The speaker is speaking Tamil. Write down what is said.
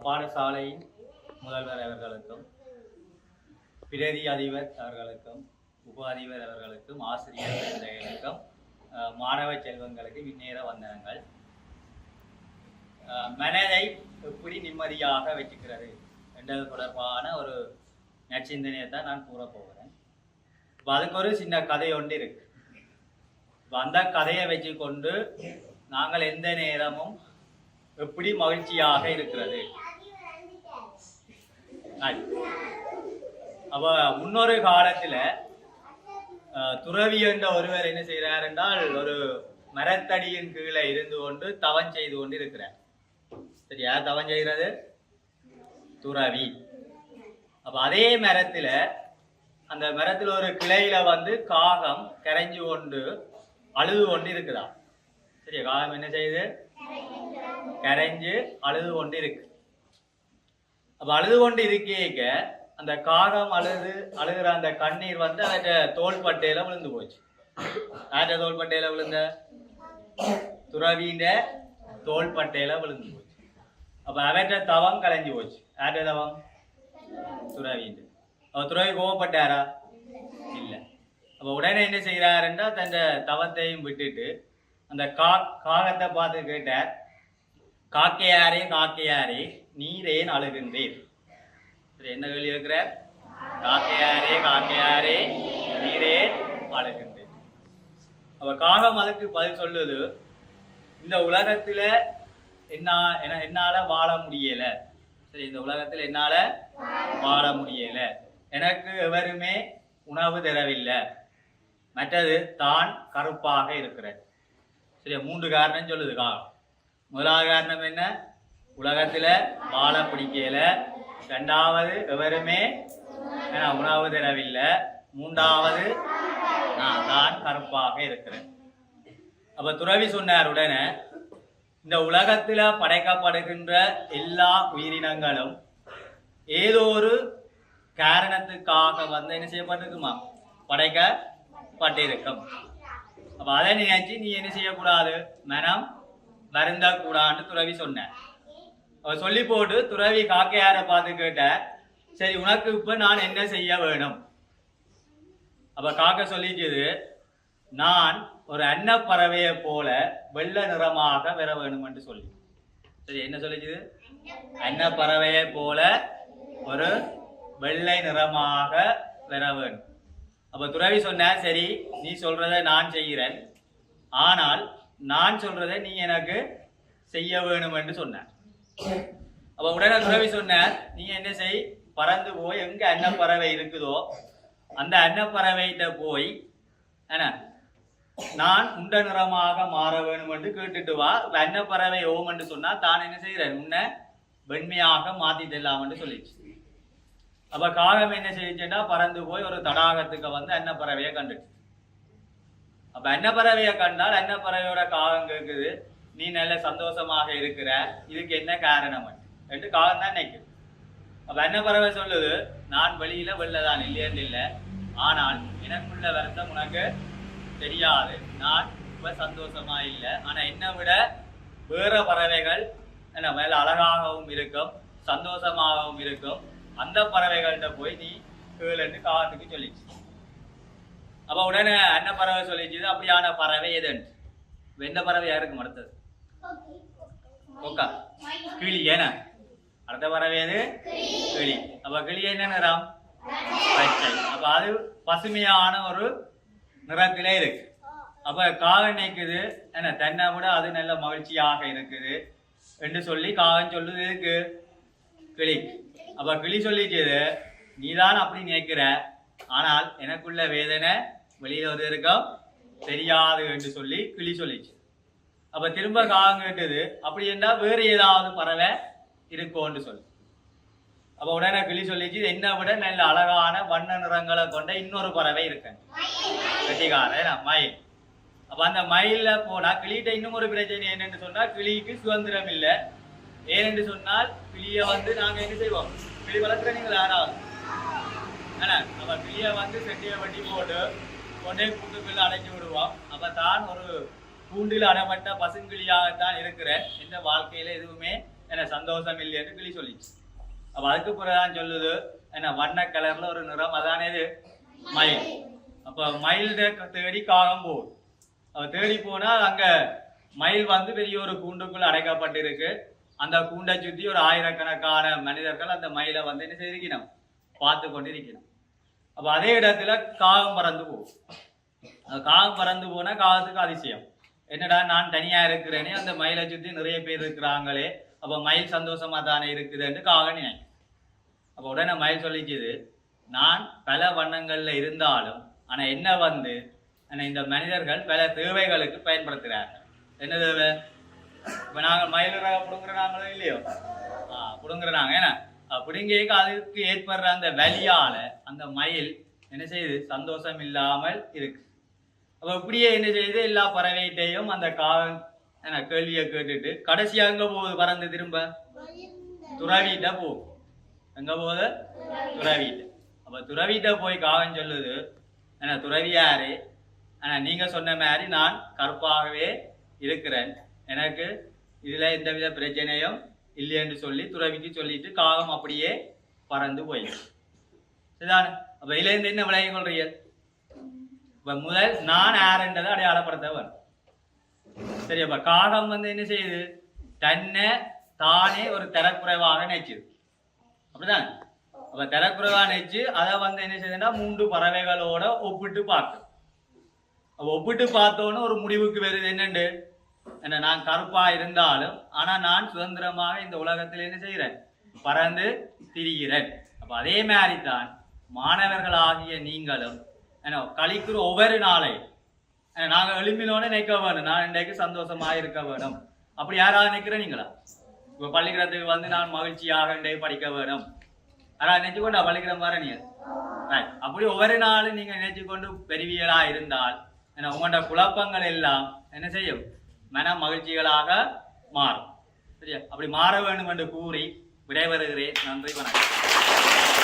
பாடசாலையின் முதல்வர் அவர்களுக்கும் பிரதி அதிபர் அவர்களுக்கும் உப அதிபர் அவர்களுக்கும் ஆசிரியர் பெருந்தகைகளுக்கும் மாணவ செல்வங்களுக்கு இந்நேர வந்தனங்கள். மனதை எப்படி நிம்மதியாக வச்சுக்கிறது என்றது தொடர்பான ஒரு நற்சிந்தனையை தான் நான் கூற போகிறேன். இப்போ அதுக்கு ஒரு சின்ன கதை ஒன்று இருக்கு. இப்போ அந்த கதையை வச்சு கொண்டு நாங்கள் எந்த நேரமும் எப்படி மகிழ்ச்சியாக இருக்கிறது. அப்ப முன்னொரு காலத்துல துறவி என்ற ஒருவர் என்ன செய்கிறார் என்றால் ஒரு மரத்தடியின் கீழே இருந்து கொண்டு தவம் செய்து கொண்டு இருக்கிறார். சரி, யார் தவம் செய்கிறது? துறவி. அப்ப அதே மரத்துல அந்த மரத்துல ஒரு கிளையில வந்து காகம் கரைஞ்சு கொண்டு அழுது கொண்டு இருக்குதான். சரி, காகம் என்ன செய்யுது? கரைஞ்சு அழுது கொண்டு இருக்கு. அப்ப அழுது கொண்டு இருக்கேக்க அந்த காகம் அழுகிற அந்த கண்ணீர் வந்து அவற்ற தோள்பட்டையில விழுந்து போச்சு. யார்ட தோள்பட்டையில விழுந்த? துறவியின் தோள்பட்டையில விழுந்து போச்சு. அப்ப அவற்ற தவம் கலைஞ்சு போச்சு. யார்ட தவம்? துறவியின். அவ துறவி கோவப்பட்டாரா? இல்ல. அப்ப உடனே என்ன செய்யறாருன்னா தன் தவத்தையும் விட்டுட்டு அந்த காகத்தை பார்த்து கேட்டார், காக்கையாரே காக்கையாரே நீரேன் அழுகின்றேன். என்ன கேள்வி இருக்கிறார்? காக்கையாரே காக்கையாரே நீரேன் அழுகின்றேன். அப்ப காகம் அதுக்கு பதில் சொல்லுது, இந்த உலகத்துல என்னால வாழ முடியல. சரி, இந்த உலகத்துல என்னால வாழ முடியல. எனக்கு எவருமே உணவு தரவில்லை. மற்றது தான் கருப்பாக இருக்கிறேன். சரி, 3 காரணம் சொல்லுது காகம். முதலாவது காரணம் என்ன? உலகத்துல வாழ பிடிக்கல. 2வது எவருமே உணவு தரவில்லை. 3வது நான் தான் கருப்பாக இருக்கிறேன். அப்ப துறவி சொன்னார் உடனே, இந்த உலகத்துல படைக்கப்படுகின்ற எல்லா உயிரினங்களும் ஏதோ ஒரு காரணத்துக்காக வந்து என்ன செய்யப்பட்டிருக்குமா? படைக்கப்பட்டிருக்கும். அப்ப அதை நினைச்சு நீ என்ன செய்யக்கூடாது? மனம் வருந்த கூடான்னு துறவி சொன்ன. அவர் சொல்லி போட்டு துறவி காக்கையார பார்த்து கேட்ட, சரி உனக்கு இப்ப நான் என்ன செய்ய வேணும்? அப்ப காக்க சொல்லிச்சுது, நான் ஒரு அன்னப்பறவையை போல வெள்ளை நிறமாக வர வேணும் என்று சொல்லி. சரி, என்ன சொல்லிச்சுது? அன்னப்பறவையை போல ஒரு வெள்ளை நிறமாக வர வேணும். அப்ப துறவி சொன்ன, சரி நீ சொல்றதை நான் செய்கிறேன், ஆனால் நான் சொல்றதை நீ எனக்கு செய்ய வேணும் என்று சொன்ன. அப்ப உடனே துறவி சொன்ன, நீ என்ன செய், பறந்து போய் எங்க அன்னப்பறவை இருக்குதோ அந்த அன்னப்பறவைகிட்ட போய் என்ன நான் உண்ட நிறமாக மாற வேணும் என்று கேட்டுட்டு வா. அன்னப்பறவை ஓம் என்று சொன்னா தான் என்ன செய்கிறேன், உன்னை வெண்மையாக மாத்தி தெல்லாம் என்று சொல்லிச்சு. அப்ப காகம் என்ன செய்யுச்சுன்னா பறந்து போய் ஒரு தடாகத்துக்கு வந்து அன்னப்பறவையை கண்டுச்சு. அப்ப அன்னப்பறவையை கண்டால் அன்னப்பறவையோட காகம் கேட்குது, நீ நல்ல சந்தோஷமாக இருக்கிற, இதுக்கு என்ன காரணம் என்று காகம் தான் நினைக்குது. அப்ப அன்னப்பறவை சொல்லுது, நான் வெளியில வெள்ளதான் இல்லையன்னு இல்லை, ஆனால் எனக்குள்ள வருத்தம் உனக்கு தெரியாது. நான் இப்ப சந்தோஷமா இல்லை, ஆனா என்னை விட வேற பறவைகள் என்ன மேல அழகாகவும் இருக்கும், சந்தோஷமாகவும் இருக்கும், அந்த பறவைகள்கிட்ட போய் நீ கேளுன்னு காகத்துக்கு சொல்லிச்சு. அப்ப உடனே அன்னப்பறவை சொல்லிச்சு, அப்படியான பறவை எதுன்னு. எந்த பறவையா இருக்கும் அடுத்தது? கிளி. ஏன்னா அடுத்த பறவை எது? கிளி. அப்ப கிளி என்ன நிறம்? பச்சை. அப்ப அது பசுமையான ஒரு நிறத்திலே இருக்கு. அப்ப காகம் நினைக்குது என்ன தன்னை விட அது நல்ல மகிழ்ச்சியாக இருக்குது என்று சொல்லி காகம் சொல்லுது இருக்கு கிளி. அப்ப கிளி சொல்லிச்சு, நீதான் அப்படி நினைக்கிற, ஆனால் எனக்குள்ள வேதனை வெளியில ஒரு இருக்கும் தெரியாது என்று சொல்லி கிளி சொல்லிச்சு. அப்ப திரும்ப காகம் கேட்டது, அப்படி என்றா வேறு ஏதாவது பறவை இருக்கும்னு சொல்லி. அப்ப உடனே கிளி சொல்லிச்சு, என்னை விட நல்ல அழகான வண்ண நிறங்களை கொண்ட இன்னொரு பறவை இருக்கு, கட்டிக்கார மயில். அப்ப அந்த மயில போனா கிளிகிட்ட இன்னும் ஒரு பிரச்சனை என்னன்னு சொன்னா, கிளிக்கு சுதந்திரம் இல்லை. ஏனென்று சொன்னால் கிளிய வந்து நாங்க என்ன செய்வோம், கிளி வளர்க்குற நீங்கள் யாராவது நம்ம கிளிய வந்து செட்டியை வட்டி போட்டு கொண்டே கூட்டுக்குள்ள அடைச்சி விடுவோம். அப்ப தான் ஒரு கூண்டில் அடப்பட்ட பசுங்கிளியாகத்தான் இருக்கிறேன். எந்த வாழ்க்கையில எதுவுமே என்ன சந்தோஷம் இல்லைன்னு கிளி சொல்லிச்சு. அப்ப அதுக்கு பிறகுதான் சொல்லுது என்ன வண்ண கலர்ல ஒரு நிறம், அதானே இது மயில். அப்ப மயில் தேடி காகம் போகுது. அவ தேடி போனா அங்க மயில் வந்து பெரிய ஒரு கூண்டுக்குள்ள அடைக்கப்பட்டிருக்கு. அந்த கூண்டை சுத்தி ஒரு ஆயிரக்கணக்கான மனிதர்கள் அந்த மயிலை வந்து என்ன செய்திருக்கணும், பார்த்து கொண்டு இருக்கணும். அப்ப அதே இடத்துல காகம் பறந்து போகும். காகம் பறந்து போனா காகத்துக்கு அதிசயம், என்னடா நான் தனியா இருக்கிறேனே, அந்த மயிலை சுத்தி நிறைய பேர் இருக்கிறாங்களே, அப்ப மயில் சந்தோஷமா தானே இருக்குதுன்னு காகம் நினைக்கும். அப்ப உடனே மயில் சொல்லிச்சுது, நான் பல வண்ணங்கள்ல இருந்தாலும் ஆனா என்ன வந்து இந்த மனிதர்கள் பல தேவைகளுக்கு பயன்படுத்துகிறார்கள். என்ன தேவை? இப்ப நாங்க மயிலராக புடுங்குறாங்களோ இல்லையோ, புடுங்குறாங்க. ஏன்னா பிடுங்க அதுக்கு ஏற்படுற அந்த வலியால அந்த மயில் என்ன செய்யுது, சந்தோஷம் இல்லாமல் இருக்கு. அப்ப இப்படியே என்ன செய்யுது, எல்லா பறவைகிட்டையும் அந்த கேள்வியை கேட்டுட்டு கடைசியா எங்க போகுது, பறந்து திரும்ப துறவிட்ட போகுது. எங்க போகுது, துறவிட்ட. அப்ப துறவிட்ட போய் காகம் சொல்லுது, என்ன துறவியாரு, ஆனா நீங்க சொன்ன மாதிரி நான் கருப்பாகவே இருக்கிறேன், எனக்கு இதுல எந்தவித பிரச்சனையும் இல்லைன்னு சொல்லி துறவிக்கு சொல்லிட்டு காகம் அப்படியே பறந்து போயிடும். சரிதானே? அப்ப இதுல இருந்து என்ன விளங்கி கொள்றீங்க? இப்ப முதல் நான் யாருன்றதை அடையாளப்படுத்தவன். சரி, அப்ப காகம் வந்து என்ன செய்யுது, தன்னை தானே ஒரு தரக்குறைவாக நினைச்சுது. அப்படிதான். அப்ப தரக்குறைவா நினைச்சு அதை வந்து என்ன செய்யுதுன்னா 3 பறவைகளோட ஒப்பிட்டு பார்க்கு. ஒப்பிட்டு பார்த்தோன்னு ஒரு முடிவுக்கு வருது, என்னண்டு என்ன, நான் கருப்பா இருந்தாலும் ஆனா நான் சுதந்திரமாக இந்த உலகத்தில் என்ன செய்கிறேன், பறந்து திரிகிறேன். அப்ப அதே மாதிரி தான் மாணவர்களாகிய நீங்களும் என்ன கழிக்கிற ஒவ்வொரு நாளை நாங்க எழுப்பினோன்னு நினைக்க வேணும், நான் இன்றைக்கு சந்தோஷமாக இருக்க வேணும். அப்படி யாராவது நினைக்கிறீங்களா? இப்ப பள்ளிக்கூடத்துக்கு வந்து நான் மகிழ்ச்சியாக இன்றைக்கு படிக்க வேணும், யாராவது நினைச்சு கொண்டு பள்ளிக்கூடம் வர நீங்க அப்படி ஒவ்வொரு நாளும் நீங்க நினைச்சு கொண்டு பெரியவியலா இருந்தால் என்ன உங்களோட குழப்பங்கள் எல்லாம் என்ன செய்யும், மன மகிழ்ச்சிகளாக மாறும். சரியா? அப்படி மாற வேண்டும் என்று கூறி விடைபெறுகிறேன். நன்றி, வணக்கம்.